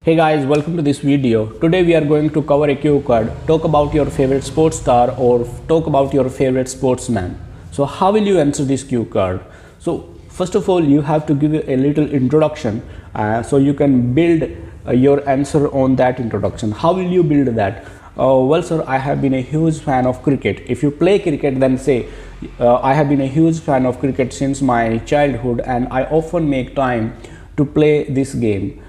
Hey guys, welcome to this video. Today we are going to cover a cue card, talk about your favorite sports star or talk about your favorite sportsman. So how will you answer this cue card? So first of all, you have to give a little introduction so you can build your answer on that introduction. How will you build that? Well sir, I have been a huge fan of cricket. If you play cricket, then say I have been a huge fan of cricket since my childhood and I often make time to play this game.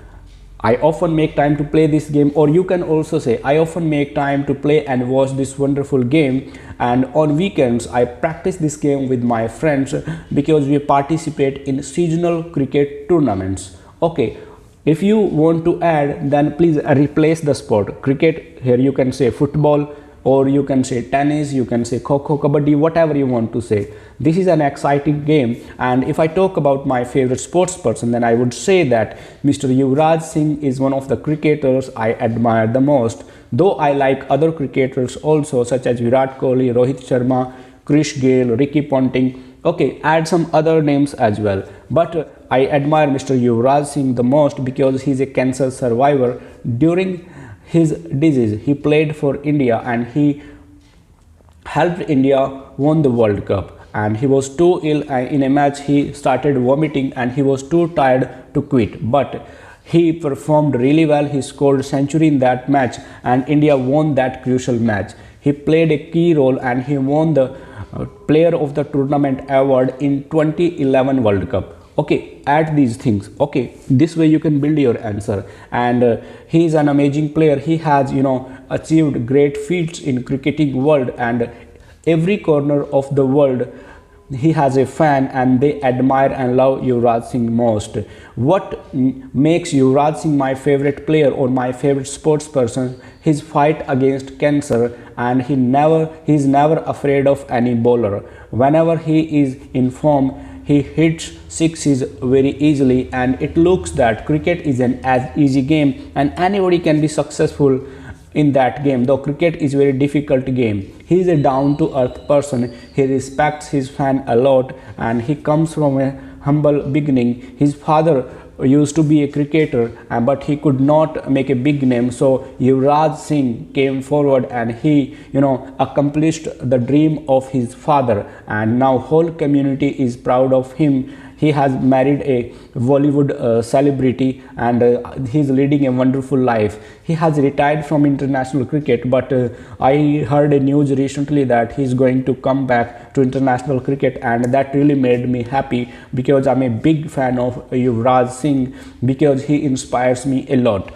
I often make time to play this game, or you can also say I often make time to play and watch this wonderful game, and on weekends I practice this game with my friends because we participate in seasonal cricket tournaments. Okay, if you want to add, then please replace the sport. Cricket, here you can say football, or you can say tennis, you can say kho-kho, kabaddi, whatever you want to say. This is an exciting game, and if I talk about my favorite sports person, then I would say that Mr. Yuvraj Singh is one of the cricketers I admire the most, though I like other cricketers also, such as Virat Kohli, Rohit Sharma, Krish Gale, Ricky Ponting. Okay, add some other names as well, but I admire Mr. Yuvraj Singh the most because he's a cancer survivor. During his disease, he played for India and he helped India won the World Cup, and he was too ill in a match. He started vomiting and he was too tired to quit, but he performed really well. He scored a century in that match and India won that crucial match. He played a key role and he won the player of the tournament award in 2011 World Cup. Okay, add these things. Okay, this way you can build your answer. And he is an amazing player. He has achieved great feats in cricketing world, and every corner of the world he has a fan and they admire and love Yuvraj Singh most. What makes Yuvraj Singh my favorite player or my favorite sports person? His fight against cancer, and he is never afraid of any bowler. Whenever he is in form, he hits sixes very easily, and it looks that cricket is an as easy game and anybody can be successful in that game, though cricket is a very difficult game. He is a down-to-earth person. He respects his fan a lot and he comes from a humble beginning. His father used to be a cricketer, but he could not make a big name, so Yuvraj Singh came forward and he accomplished the dream of his father, and now whole community is proud of him. He has married a Bollywood celebrity and he's leading a wonderful life. He has retired from international cricket, but I heard a news recently that he's going to come back to international cricket, and that really made me happy because I'm a big fan of Yuvraj Singh because he inspires me a lot.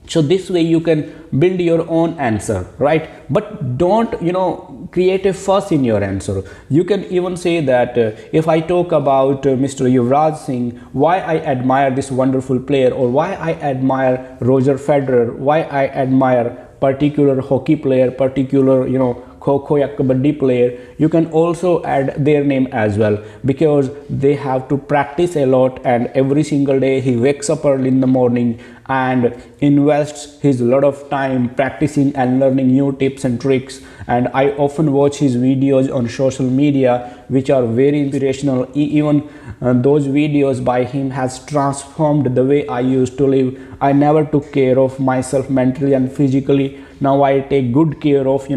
So this way you can build your own answer, right? But don't create a fuss in your answer. You can even say that if I talk about Mr. Yuvraj Singh, why I admire this wonderful player, or why I admire Roger Federer, why I admire particular hockey player, particular kho-kho ya kabaddi player, you can also add their name as well, because they have to practice a lot, and every single day he wakes up early in the morning and invests his lot of time practicing and learning new tips and tricks. And I often watch his videos on social media, which are very inspirational. Even those videos by him has transformed the way I used to live. I never took care of myself mentally and physically. Now I take good care of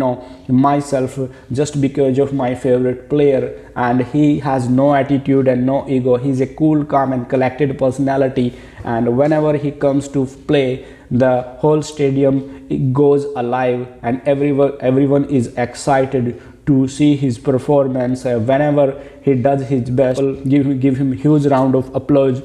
myself just because of my favorite player, and he has no attitude and no ego. He's a cool, calm and collected personality, and whenever he comes to play, the whole stadium goes alive and everyone is excited to see his performance. Whenever he does his best, give him huge round of applause.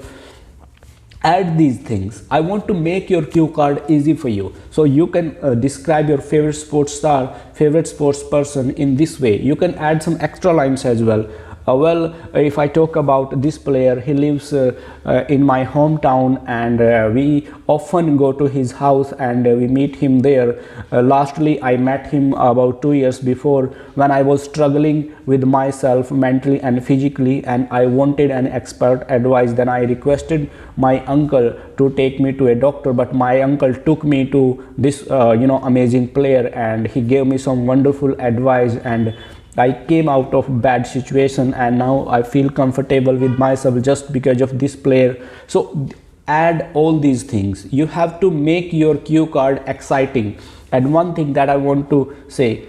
Add these things. I want to make your cue card easy for you, so you can describe your favorite sports star, favorite sports person in this way. You can add some extra lines as well. Well, if I talk about this player, he lives in my hometown, and we often go to his house and we meet him there. Lastly, I met him about 2 years before when I was struggling with myself mentally and physically, and I wanted an expert advice. Then I requested my uncle to take me to a doctor, but my uncle took me to this amazing player, and he gave me some wonderful advice, and I came out of bad situation, and now I feel comfortable with myself just because of this player. So add all these things. You have to make your cue card exciting. And one thing that I want to say,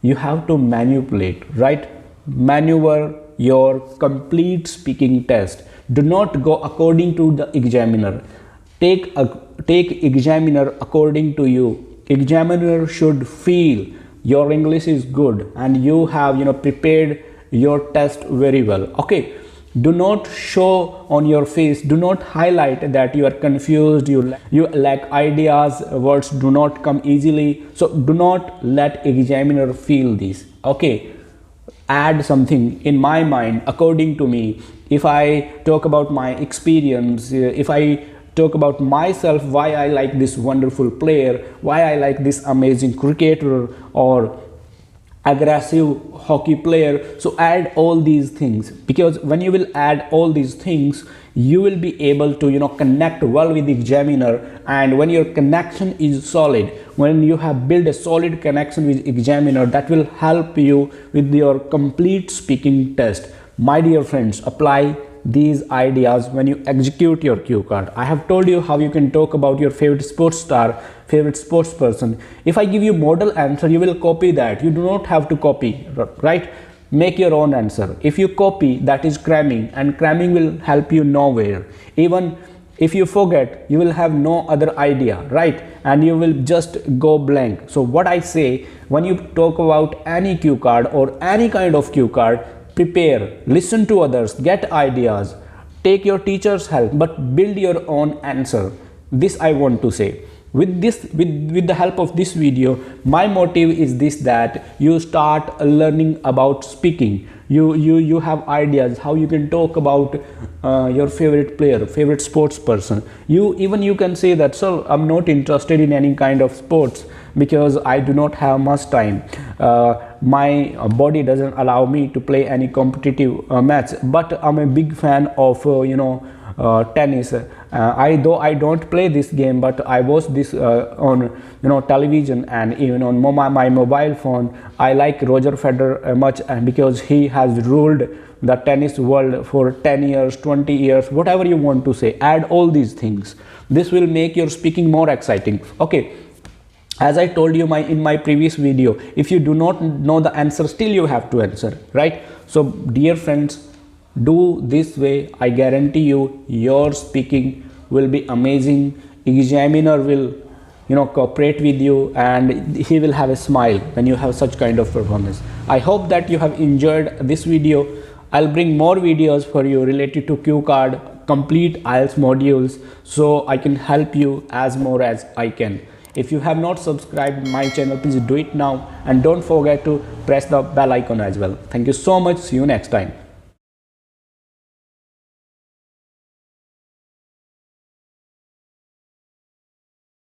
you have to manipulate, right? Maneuver your complete speaking test. Do not go according to the examiner. Take examiner according to you. Examiner should feel your English is good and you have prepared your test very well. Okay, do not show on your face, do not highlight that you are confused, you lack ideas, words do not come easily. So do not let examiner feel this. Okay, add something. In my mind, according to me, if I talk about my experience, if I talk about myself, why I like this wonderful player, why I like this amazing cricketer or aggressive hockey player, so add all these things, because when you will add all these things, you will be able to connect well with the examiner. And when your connection is solid, when you have built a solid connection with examiner, that will help you with your complete speaking test. My dear friends, apply these ideas when you execute your cue card. I have told you how you can talk about your favorite sports star, favorite sports person. If I give you model answer, you will copy that. You do not have to copy, right? Make your own answer. If you copy, that is cramming, and cramming will help you nowhere. Even if you forget, you will have no other idea, right? And you will just go blank. So what I say, when you talk about any cue card or any kind of cue card, prepare, listen to others, get ideas, take your teacher's help, but build your own answer. This I want to say. With the help of this video, my motive is this, that you start learning about speaking. You have ideas how you can talk about your favorite player, favorite sports person. You can say that, sir, I'm not interested in any kind of sports because I do not have much time. My body doesn't allow me to play any competitive match, but I'm a big fan of tennis. Though I don't play this game, but I watch this on television and even on my mobile phone. I like Roger Federer much, because he has ruled the tennis world for 10 years, 20 years, whatever you want to say. Add all these things. This will make your speaking more exciting. Okay, as I told you in my previous video, if you do not know the answer, still you have to answer, right? So dear friends, do this way. I guarantee you, your speaking will be amazing. Examiner will cooperate with you, and he will have a smile when you have such kind of performance. I hope that you have enjoyed this video. I'll bring more videos for you related to cue card, complete IELTS modules, so I can help you as more as I can. If you have not subscribed my channel, please do it now, and don't forget to press the bell icon as well. Thank you so much. See you next time.